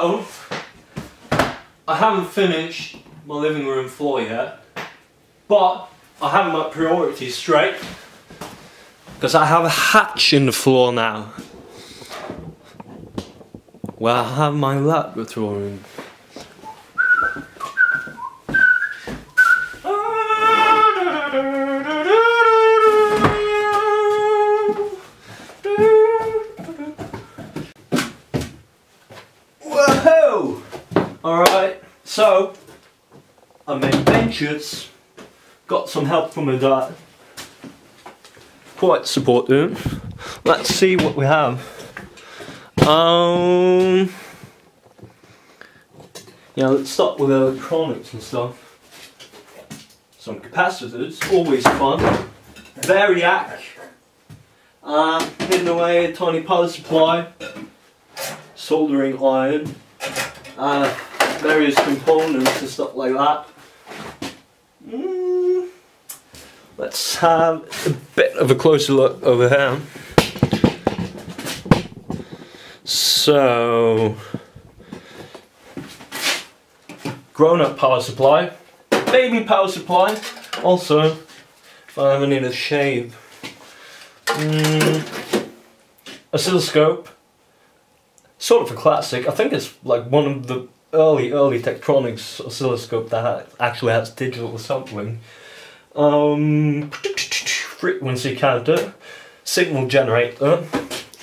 So, I haven't finished my living room floor yet, but I have my priorities straight, because I have a hatch in the floor now, where I have my laboratory. Whoa! Alright, so I made ventures, got some help from my dad, quite supportive. Let's see what we have. Yeah, let's start with electronics and stuff. Some capacitors, always fun. Variac, hidden away a tiny power supply, soldering iron, various components and stuff like that. Let's have a bit of a closer look over here. So, grown-up power supply, baby power supply, also if I ever need a shave. Oscilloscope, sort of a classic. I think it's like one of the early Tektronix oscilloscope that actually has digital sampling. Frequency counter, signal generator,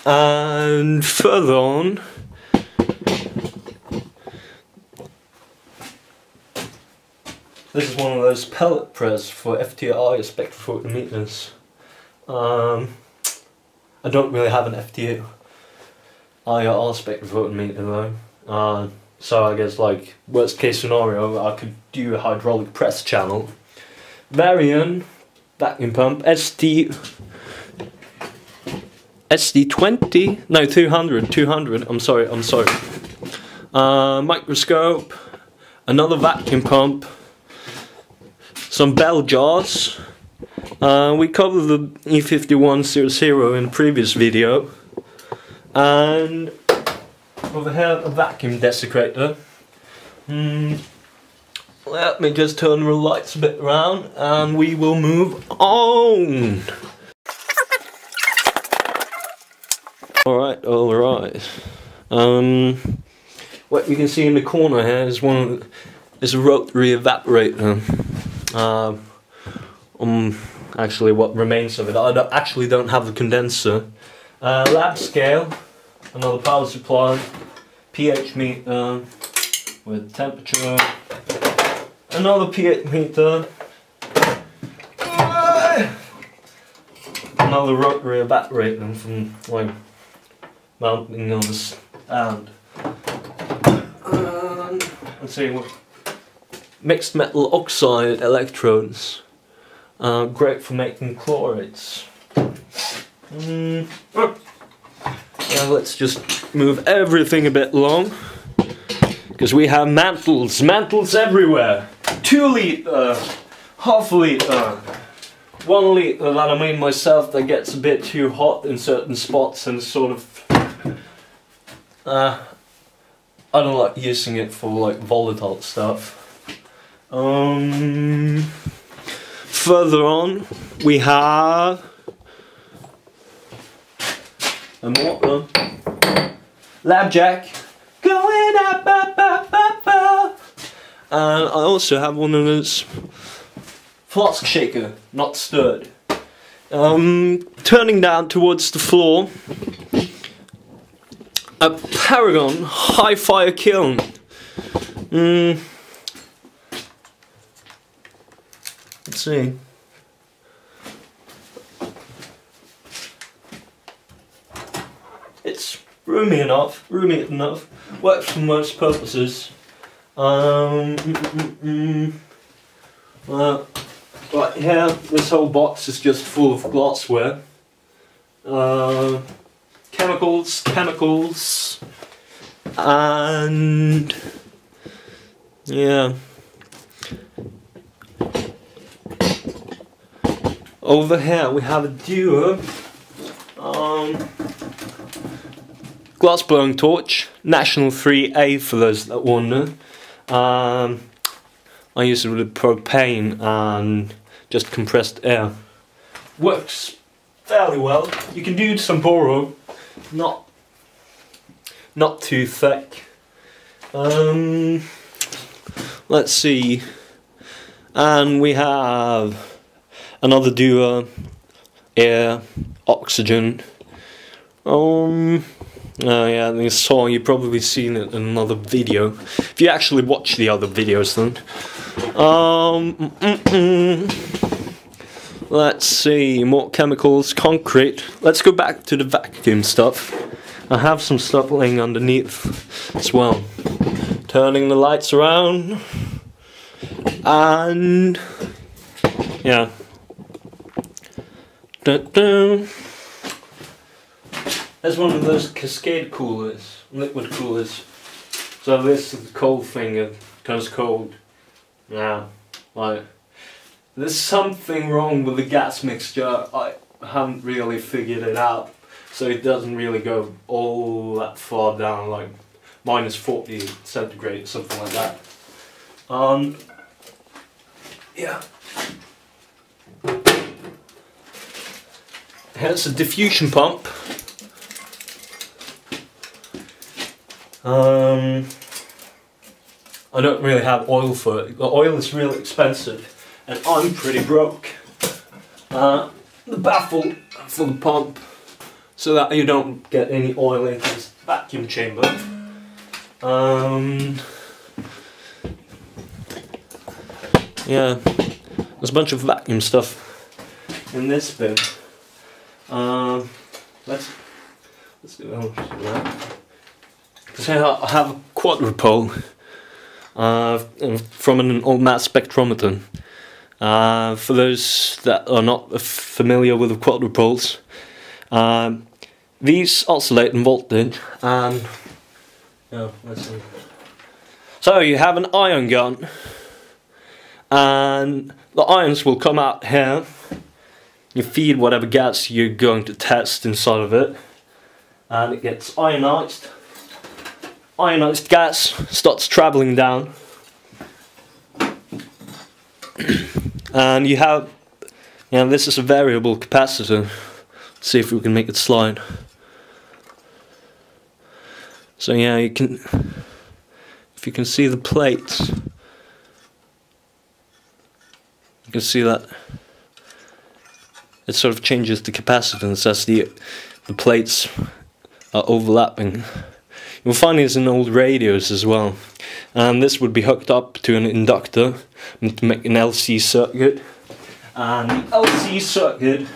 and further on this is one of those pellet press for FTI spectrophotometers. I don't really have an FTI IR spectrophotometer though, so I guess like worst case scenario I could do a hydraulic press channel. Varian vacuum pump, SD20, no 200, I'm sorry. Microscope, another vacuum pump, some bell jars. We covered the E5100 in a previous video, and over here a vacuum desiccator. Let me just turn the lights a bit around and we will move on. Alright. What you can see in the corner here is is a rotary evaporator. Actually what remains of it. I actually don't have the condenser. Lab scale, another power supply, pH meter with temperature, another pH meter, another rotary evaporator from like mounting on the stand. Let's see what mixed metal oxide electrodes, great for making chlorates. Now let's just move everything a bit along, because we have mantles everywhere. 2 litre, half a litre, 1 litre that I made myself that gets a bit too hot in certain spots and sort of I don't like using it for like volatile stuff. Further on we have a mortar, lab jack, going up, and I also have one of those flask shaker, not stirred. Turning down towards the floor, a Paragon high fire kiln. Let's see. It's roomy enough, works for most purposes. Right here, this whole box is just full of glassware. Chemicals, and yeah. Over here we have a duo. glass blowing torch, National 3A for those that wonder. I use it with propane and just compressed air. Works fairly well. You can do some boro, not too thick. Let's see. And we have another duo, air, oxygen. Oh yeah, this song, you've probably seen it in another video. If you actually watch the other videos then. Let's see, more chemicals, concrete. Let's go back to the vacuum stuff. I have some stuff laying underneath as well. Turning the lights around. And yeah. Dun -dun. There's one of those cascade coolers, liquid coolers. So this is the cold thing, it turns cold. Yeah, like, there's something wrong with the gas mixture. I haven't really figured it out. So it doesn't really go all that far down, like minus 40 centigrade, something like that. Yeah. Here's a diffusion pump. I don't really have oil for it. The oil is really expensive and I'm pretty broke. The baffle for the pump so that you don't get any oil into this vacuum chamber. Yeah, there's a bunch of vacuum stuff in this bin. Let's do that. So I have a quadrupole from an old mass spectrometer. For those that are not familiar with the quadrupoles, these oscillate in voltage, and let's see. So you have an ion gun, and the ions will come out here. You feed whatever gas you're going to test inside of it, and it gets ionized. Ionized gas starts traveling down, and you have, this is a variable capacitor. Let's see if we can make it slide. So yeah, you can, if you can see the plates, you can see that it sort of changes the capacitance as the plates are overlapping. You'll find these in old radios as well, and this would be hooked up to an inductor to make an LC circuit, and the LC circuit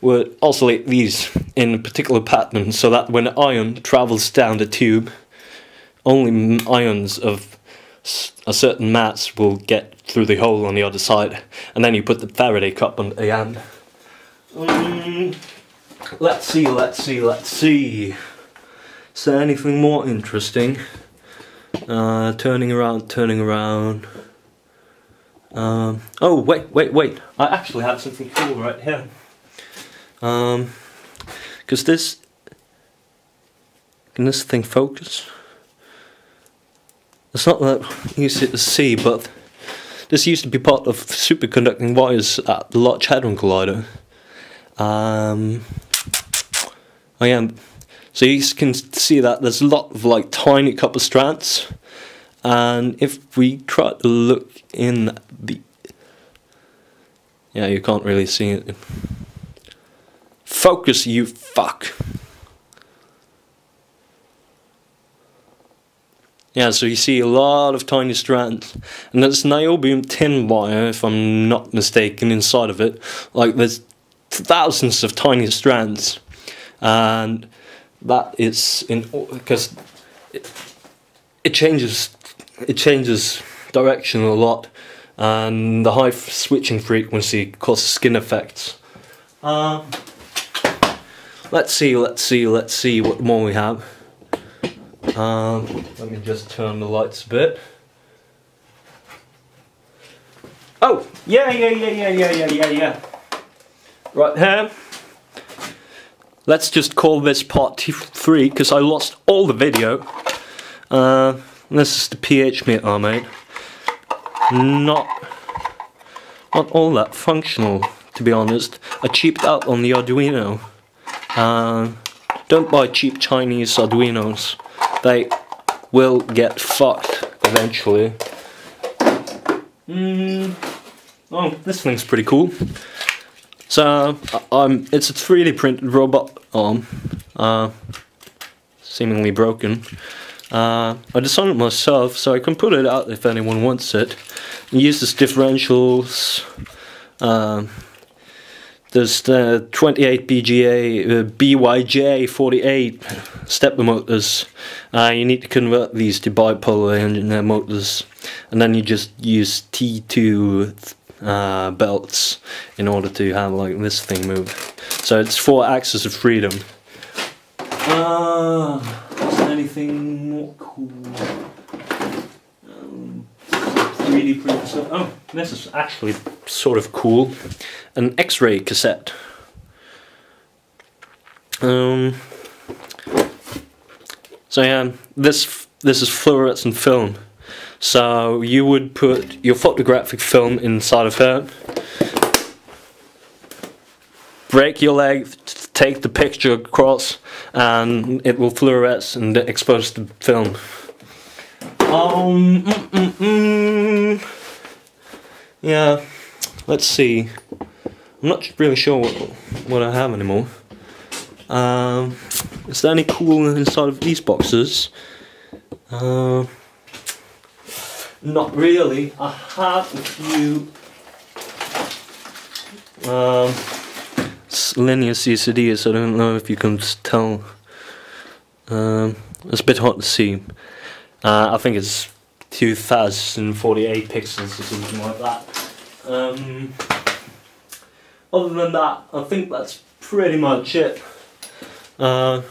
would oscillate these in a particular pattern so that when an ion travels down the tube, only ions of a certain mass will get through the hole on the other side, and then you put the Faraday cup on the end. Let's see. Is there anything more interesting? Turning around. Oh, wait. I actually have something cool right here. Because this... Can this thing focus? It's not that easy to see, but this used to be part of superconducting wires at the Large Hadron Collider. Oh yeah, so you can see that there's a lot of like tiny copper strands, and if we try to look in the... Yeah, you can't really see it. Focus, you fuck! Yeah, so you see a lot of tiny strands, and there's niobium tin wire, if I'm not mistaken, inside of it. Like, there's thousands of tiny strands, and that is in because it changes direction a lot, and the high switching frequency causes skin effects. Let's see what more we have. Let me just turn the lights a bit. Oh, yeah. Right here. let's just call this part 3 because I lost all the video. This is the PH meter I made. Not all that functional, to be honest. I cheaped out on the Arduino. Don't buy cheap Chinese Arduinos. They will get fucked eventually. Oh, this thing's pretty cool. So, it's a 3D printed robot arm, seemingly broken. I designed it myself, so I can put it out if anyone wants it. It uses differentials. There's the 28 BGA, BYJ48 stepper motors. You need to convert these to bipolar engineer motors, and then you just use T2 belts in order to have like this thing move. So it's 4 axes of freedom. Is there anything more cool? 3D printer stuff. Oh, this is actually sort of cool. An X-ray cassette. So yeah, this is fluorescent film. So you would put your photographic film inside of it, break your leg, take the picture across, and it will fluoresce and expose the film. Yeah, let's see. I'm not really sure what I have anymore. Is there any cool inside of these boxes? Not really. I have a few linear CCDs. I don't know if you can tell. It's a bit hard to see. I think it's 2048 pixels or something like that. Other than that, I think that's pretty much it. The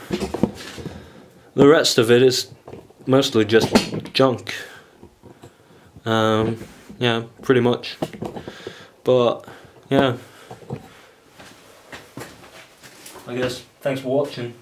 rest of it is mostly just junk. Yeah, pretty much. But yeah, I guess thanks for watching.